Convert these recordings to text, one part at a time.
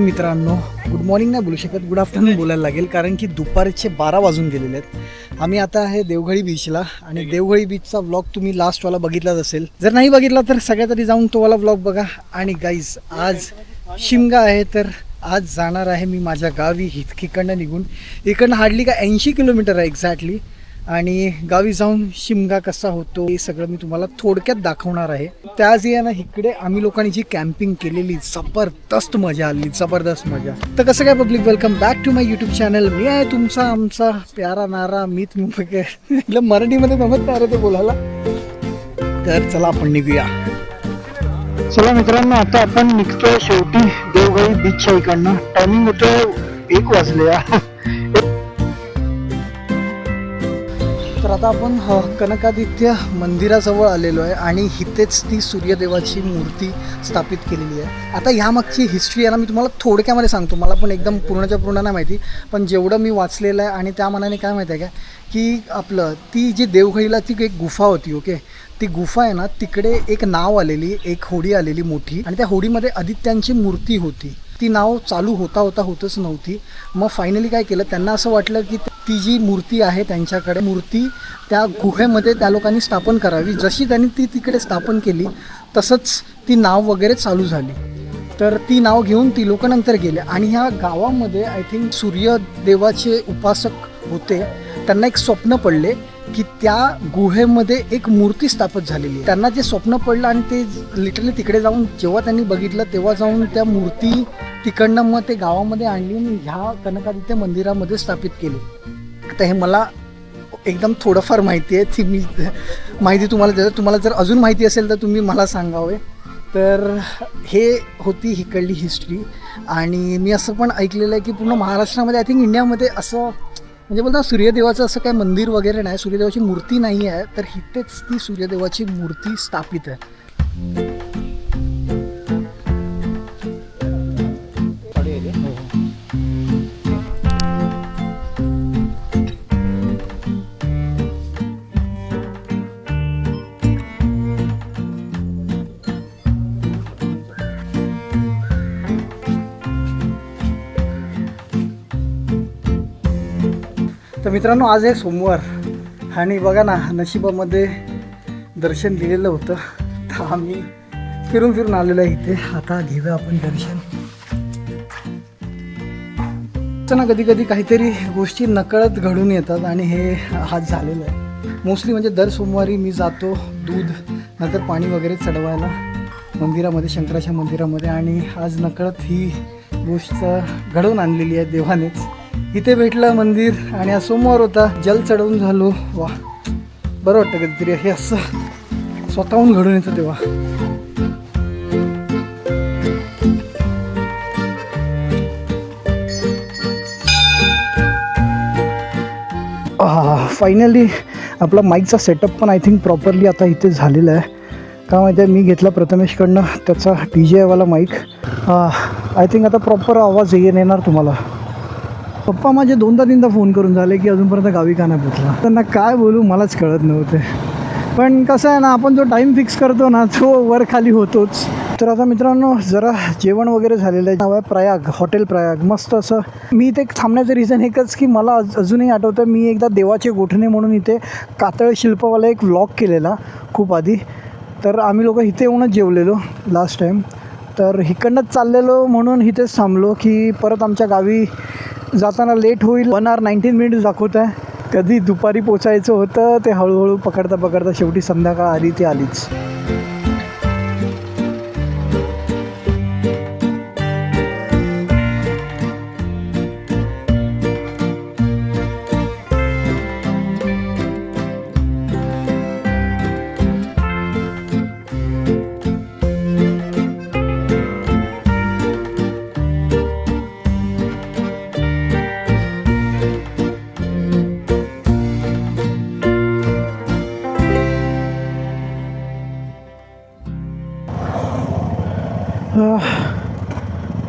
मित्रांनो, good morning नाही बोलू शकत, गुड आफ्टरनून बोलायला लागेल, कारण की दुपारचे 12 वाजून गेलेले आहेत. आम्ही आता आहे देवघळी बीचला आणि देवघळी बीचचा व्लॉग तुम्ही लास्टवाला बघितलाच असेल. जर नाही बघितला तर सगळ्यात आधी जाऊन तो वाला व्लॉग बघा. आणि गाईज, आज शिमगा आहे, तर आज जाणार आहे मी माझ्या गावी. इकडनं निघून इकडनं हार्डली का 80 किलोमीटर आहे एक्झॅक्टली. आणि गावी जाऊन शिमगा कसा होतो हे सगळं मी तुम्हाला थोडक्यात दाखवणार आहे. त्याच या ना इकडे आम्ही लोकांनी जी कॅम्पिंग केलेली, जबरदस्त मजा आली, जबरदस्त मजा. तर कसं काय public, welcome back to my YouTube channel. मी आहे तुमचा आमचा प्यारा नारा मित मुंबईकर. मराठीमध्ये जमत नाही रे ते बोलायला. तर चला आपण निघूया. चला मित्रांनो, आता आपण निघतोय शेवटी देवघळी बीचच्या इकडनं. टायमिंग होतं 1 वाजले. तर आता आपण कनकादित्य मंदिराजवळ आलेलो आहे आणि इथेच ती सूर्यदेवाची मूर्ती स्थापित केलेली आहे. आता ह्यामागची हिस्ट्री आहे ना, मी तुम्हाला थोडक्यामध्ये सांगतो. मला पण एकदम पूर्णच्या पूर्ण नाही माहिती, पण जेवढं मी वाचलेलं आहे आणि त्या मनाने काय माहिती आहे का, की आपलं ती जी देवघळीला ती एक गुफा होती. ओके, ती गुफा आहे ना, तिकडे एक नाव आलेली, एक होडी आलेली मोठी, आणि त्या होडीमध्ये आदित्यांची मूर्ती होती. ती नाव चालू होतच नव्हती. मग फायनली काय केलं, त्यांना असं वाटलं की ती जी मूर्ती आहे त्यांच्याकडे, मूर्ती त्या गुहेमध्ये त्या लोकांनी स्थापन करावी. जशी त्यांनी ती तिकडे स्थापन केली तसंच ती नाव वगैरे चालू झाली. तर ती नाव घेऊन ती लोक नंतर गेले. आणि ह्या गावामध्ये आय थिंक सूर्यदेवाचे उपासक होते. त्यांना एक स्वप्न पडले की त्या गुहेमध्ये एक मूर्ती स्थापित झालेली आहे. त्यांना जे स्वप्न पडलं आणि ते लिटरली तिकडे जाऊन जेव्हा त्यांनी बघितलं, तेव्हा जाऊन त्या मूर्ती तिकडनं मग ते गावामध्ये आणली आणि ह्या कनकादित्य मंदिरामध्ये स्थापित केली. आता हे मला एकदम थोडंफार माहिती आहे, ती मी माहिती तुम्हाला देतो. तुम्हाला जर अजून माहिती असेल तर तुम्ही मला सांगावे. तर हे होती इकडली हिस्ट्री. आणि मी असं पण ऐकलेलं आहे की पूर्ण महाराष्ट्रामध्ये, आय थिंक इंडियामध्ये असं म्हणजे बोलता सूर्यदेवाचं असं काय मंदिर वगैरे नाही, सूर्यदेवाची मूर्ती नाही आहे. तर इथेच ती सूर्यदेवाची मूर्ती स्थापित आहे. तर मित्रांनो, आज आहे सोमवार आणि बघा ना, नशिबामध्ये दर्शन दिलेलं होतं. तर आम्ही फिरून आलेलो आहे इथे. आता घेऊया आपण दर्शन. तर ना, कधी काहीतरी गोष्टी नकळत घडून येतात आणि हे आज झालेलं आहे. मोस्टली म्हणजे दर सोमवारी मी जातो दूध नंतर पाणी वगैरे चढवायला मंदिरामध्ये, शंकराच्या मंदिरामध्ये. आणि आज नकळत ही गोष्ट घडवून आणलेली आहे देवानेच. इथे भेटलं मंदिर आणि आज सोमवार होता, जल चढवून झालो. वा, बरं वाटतं कधीतरी हे असं स्वतःहून घडून येतं तेव्हा. फायनली आपला माईकचा सेटअप पण आय थिंक प्रॉपरली आता इथे झालेला आहे. का माहिती आहे, मी घेतला प्रथमेशकडनं त्याचा DJवाला माईक. आय थिंक आता प्रॉपर आवाज येणार तुम्हाला. पप्पा माझे 2दा-3दा फोन करून झाले की अजूनपर्यंत गावी का नाही पोचला. त्यांना काय बोलू मलाच कळत नव्हते. पण कसं आहे ना, आपण जो टाईम फिक्स करतो ना, तो वर खाली होतोच. तर आता मित्रांनो, जरा जेवण वगैरे झालेलं आहे. नाव आहे प्रयाग, हॉटेल प्रयाग. मस्त असं. मी इथे थांबण्याचं रिझन एकच की मला अजूनही आठवतं, मी एकदा देवाचे गोठणे म्हणून इथे कातळ शिल्पवाला एक व्लॉग केलेला खूप आधी. तर आम्ही लोक इथे येऊनच जेवलेलो लास्ट टाईम. तर इकडनंच चाललेलो म्हणून इथेच थांबलो की परत आमच्या गावी जाताना लेट होईल. 1 hour 19 minutes दाखवत आहे. कधी दुपारी पोचायचं होतं, ते हळूहळू पकडता शेवटी संध्याकाळ आली ती आलीच.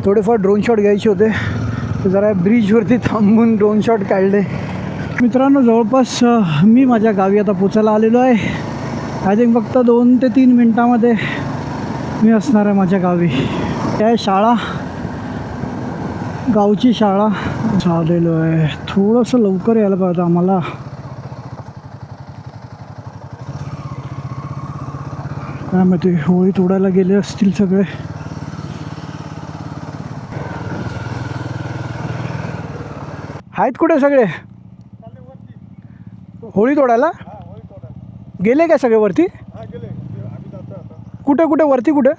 थोडेफार ड्रोन शॉट घ्यायचे होते, तर जरा ब्रिजवरती थांबून ड्रोन शॉट काढले. मित्रांनो, जवळपास मी माझ्या गावी आता पोचायला आलेलो आहे. आय थिंक फक्त 2 ते 3 मिनटामध्ये मी असणार आहे माझ्या गावी. त्या शाळा गावची शाळा झालेलो आहे. थोडंसं लवकर यायला पाहिजे आम्हाला. काय माहिती होळी तोडायला गेले असतील सगळे. आहेत कुठे सगळे? होळी तोडायला गेले काय सगळे वरती? कुठे कुठे वरती कुठे?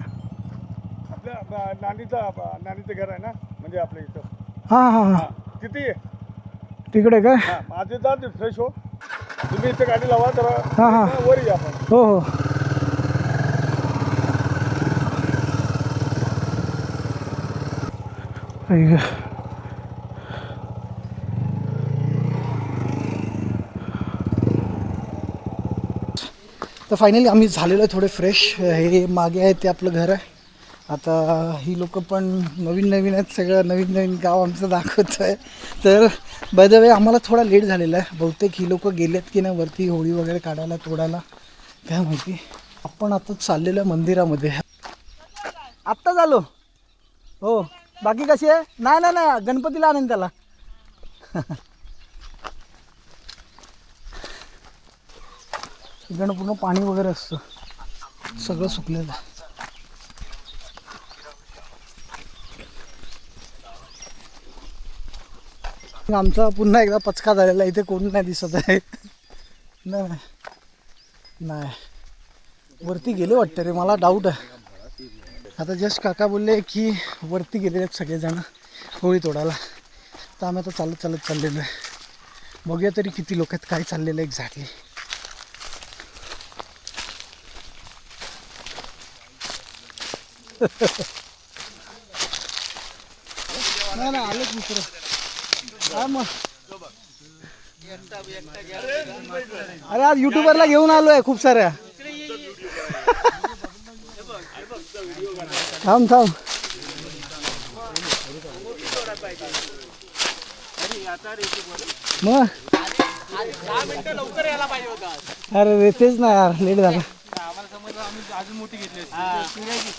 आपल्या नानीचं घर आहे ना, म्हणजे आपल्या इथं. हां हां हां किती तिकडे काय? माझे जाते फ्रेश हो. तुम्ही इथे गाडी लावा तर हां हां वर या आपण. हो हो. ऐक तर फायनली आम्ही झालेलो आहे थोडे फ्रेश. हे मागे आहे ते आपलं घर आहे. आता ही लोक पण नवीन नवीन आहेत. सगळं नवीन नवीन गाव आमचं दाखवत आहे. तर बाय द वे आम्हाला थोडा लेट झालेला आहे. बहुतेक ही लोक गेलेत की नाही वरती होळी वगैरे काढायला तोडायला काय माहिती. आपण आता चाललेलो आहे मंदिरामध्ये. आत्ता झालो हो. बाकी कशी आहे? नाही नाही नाही गणपतीला आणेन त्याला. इकडनं पूर्ण पाणी वगैरे असतं. सगळं सुकलेलं आहे. आमचा पुन्हा एकदा पचका झालेला. इथे कोण नाही दिसत आहे. नाही नाही वरती गेले वाटतं रे, मला डाऊट आहे. आता जस्ट काका बोलले की वरती गेलेले आहेत सगळेजण होळी तोडायला. तर आम्ही आता चालत चालत चाललेलो आहे. बघूया तरी किती लोक आहेत, काय चाललेलं आहे एक्झॅक्टली. नाही नाही आलेच मित्र. काय मग अरे आज युट्यूबरला घेऊन आलोय खूप साऱ्या. थांब थांब. मग अरे रे तेच ना यार, लेट झाला.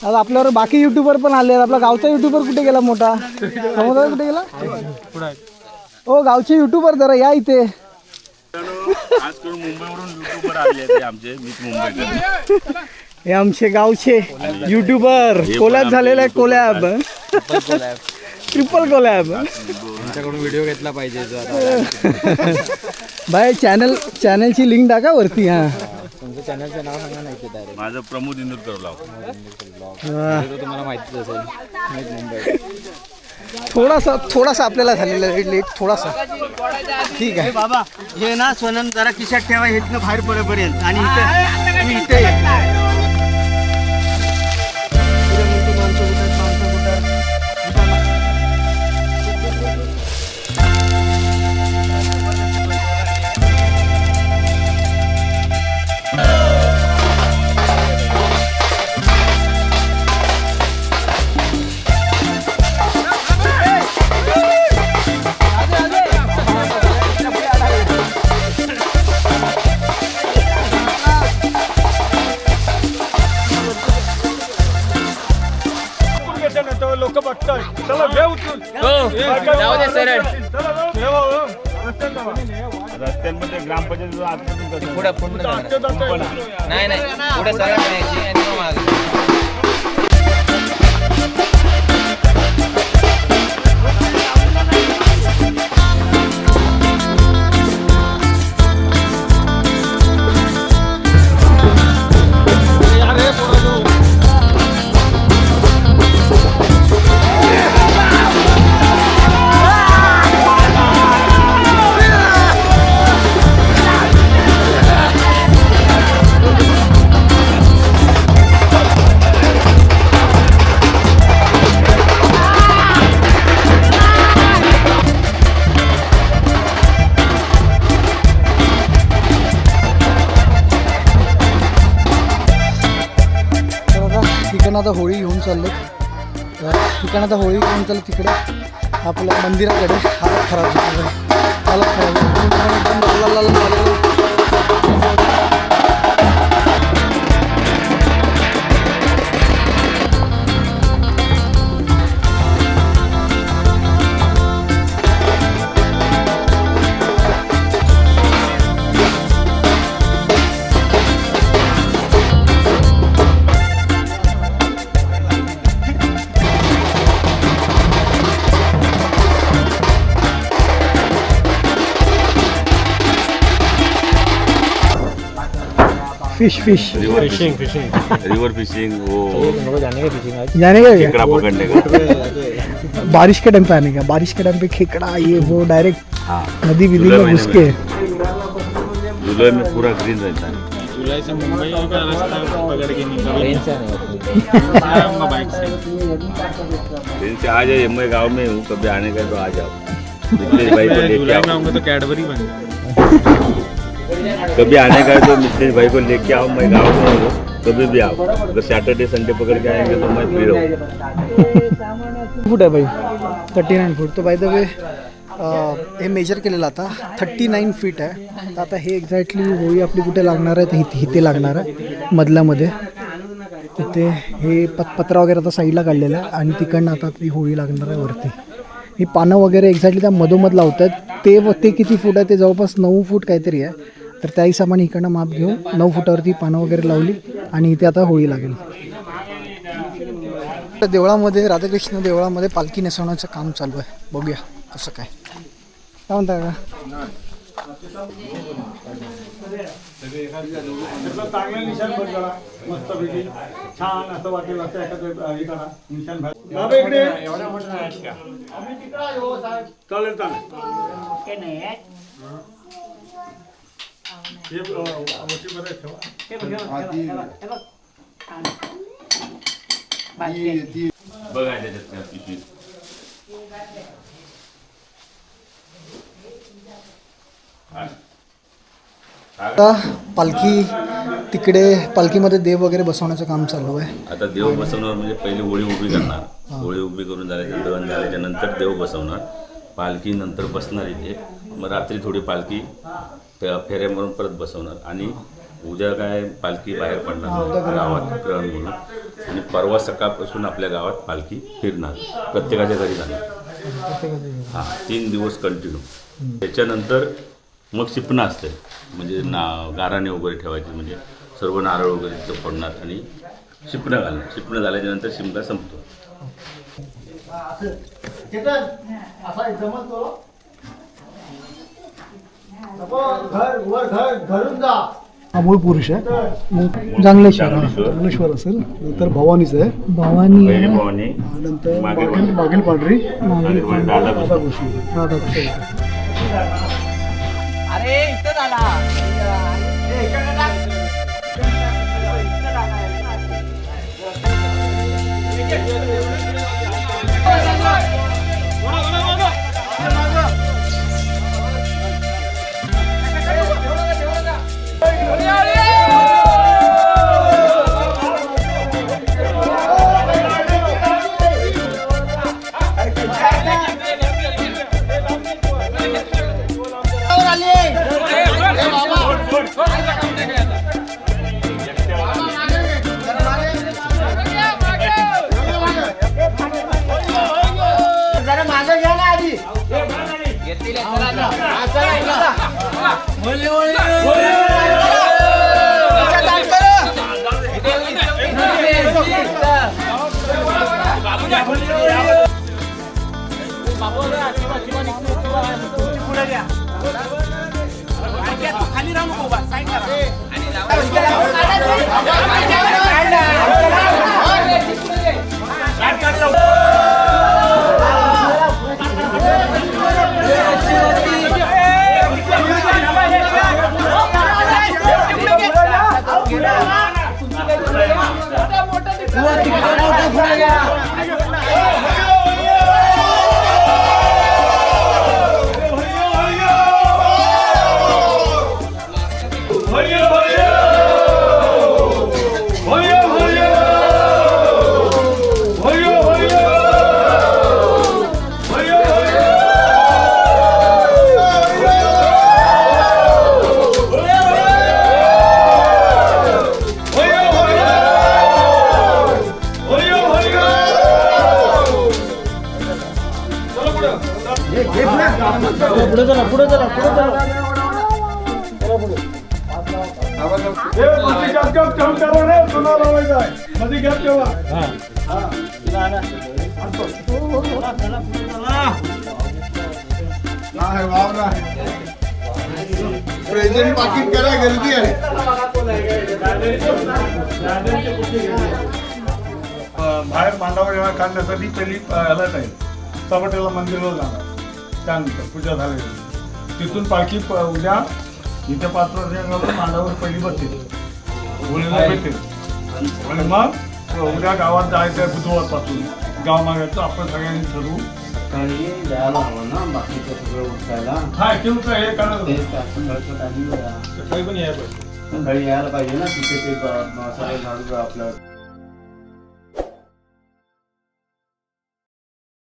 आज आपल्यावर बाकी युट्यूबर पण आले. आपला गावचा युट्यूबर कुठे गेला मोठा? समुद्र कुठे गेला? हो गावचे युट्यूबर जरा या इथे. मुंबईवरून युट्यूबर आले आमचे. हे आमचे गावचे युट्यूबर. कोलॅब झालेला आहे. Collab triple collab. त्यांच्याकडून व्हिडिओ घेतला पाहिजे. बाय चॅनलची लिंक टाका वरती. हां तुमचं चॅनलचं नाव सांगा नाही ते डायरेक्ट. माझं प्रमोद इंदुरकर ब्लॉग. तुम्हाला माहितीच असेल मुंबई. थोडासा आपल्याला झालेला लेट थोडासा. ठीक आहे बाबा. हे ना सोनन जरा खिशात ठेवा. इथनं बाहेर पडेपर्यंत. आणि इथे तुम्ही इथे ये. लोक बघताय. चला घे उचलून. रस्त्यांमध्ये ग्रामपंचायत आतमध्ये पुढे पुढे नाही नाही पुढे सरळ न्यायची आणि मग मागे. आता होळी घेऊन चालले. ठिकाण आता होळी घेऊन चालले तिकडे आपल्या मंदिराकडे. हालत खराब झाली. हालत खराब फिश फिश रिवर फिशिंग वो जाने का खेकड़ा पकड़ने का। बारिश के टाइम पे आने का, बारिश के टाइम पे खेकड़ा ये वो डायरेक्ट हाँ नदी विधि जुलाई में घुस महीने के। जुलाई में पूरा ग्रीन रहता है। जुलाई से मुंबई का रास्ता पकड़ के निकल बाइक से। ट्रेन से आ जाइए, मैं गांव में हूँ, कभी आने का तो आ जाओ। मिथिलेश भाई को लेके जुलाई में आओ, आऊंगा तो कैडबरी बन जाएगा। कभी आने का है तो मिथिलेश भाई को लेके आओ, मैं गाँव में हूँ, कभी भी आओ। अगर सैटरडे संडे पकड़ के आएंगे तो मैं फ्री रहूँ। फूट आहे भाई 39 फूट. तो बाय द वे हे मेजर केलेलं आता 39 फीट आहे. तर आता हे एक्झॅक्टली होळी आपली कुठे लागणार आहे, तर इथे लागणार आहे मधल्यामध्ये. तिथे हे पत्रा वगैरे आता साईडला काढलेला आहे आणि तिकडनं आता ती होळी लागणार आहे वरती. ही पानं वगैरे एक्झॅक्टली त्या मधोमध लावत आहेत. ते किती फूट आहे, ते जवळपास 9 फूट काहीतरी आहे. तर त्या हिशोबाने इकडनं माप घेऊन 9 फुटावरती पानं वगैरे लावली आणि इथे आता होळी लागेल. देवळामध्ये राधाकृष्ण देवळामध्ये पालखी नेसवण्याचं काम चालू आहे. बघूया कसं काय म्हणता का. चांगलं निशाण बघ जरा मस्तपैकी छान असं वाटेल असं एखादं हे करा निशाण बाबा इकडे चालेल चालेल. हे वटीमध्ये ठेवा. बघा त्याच्यात त्या पिशवीत. आता पालखी तिकडे पालखीमध्ये देव वगैरे बसवण्याचं काम चालू आहे. आता देव बसवणार म्हणजे पहिले होळी उभी करणार. होळी उभी करून झाल्याच्या दहन झाल्याच्या नंतर देव बसवणार. पालखी नंतर बसणार इथे. मग रात्री थोडी पालखी फेऱ्या मारून परत बसवणार आणि उद्या काय पालखी बाहेर पडणार गावात ग्रहण म्हणून. आणि परवा सकाळपासून आपल्या गावात पालखी फिरणार, प्रत्येकाच्या घरी जाणार. हां 3 दिवस कंटिन्यू. त्याच्यानंतर मग शिपणं असते, म्हणजे गाराणे वगैरे ठेवायचे, म्हणजे सर्व नारळ वगैरे तिथं फोडणार आणि शिपणं घालणार. शिपणं झाल्याच्या नंतर शिमगा संपतो. हा मूळ पुरुष आहे. जांगलेश्वर असेल, नंतर भवानीच आहे. भवानी पहिली भवानी, नंतर मागे मागील पांढरी मागील राधाकृष्ण. राधाकृष्ण. अरे इथं झाला. खाली राहू नको, साईड प्रेझेंट पाकिट करा, गर्दी आहे. बाहेर मांडावर येणार काढण्यासाठी पहिली ह्याला जाईल चपाट्याला मंदिराला जाणार. त्यानंतर पूजा झाली तिथून पालखी उद्या इथे 5 वर्षांवर मांडावर पहिली बसेल, होळीला भेटेल आणि मग उद्या गावात जायचं आहे बुधवारपासून. गाव मागायचं आपण सगळ्यांनी ठरवू. यायला हवं ना बाकीचं सगळं उठायला. हा किंवा हे करायला सकाळी पण यायला पाहिजे. सकाळी यायला पाहिजे ना तिथे ते मसाले लाडू आपलं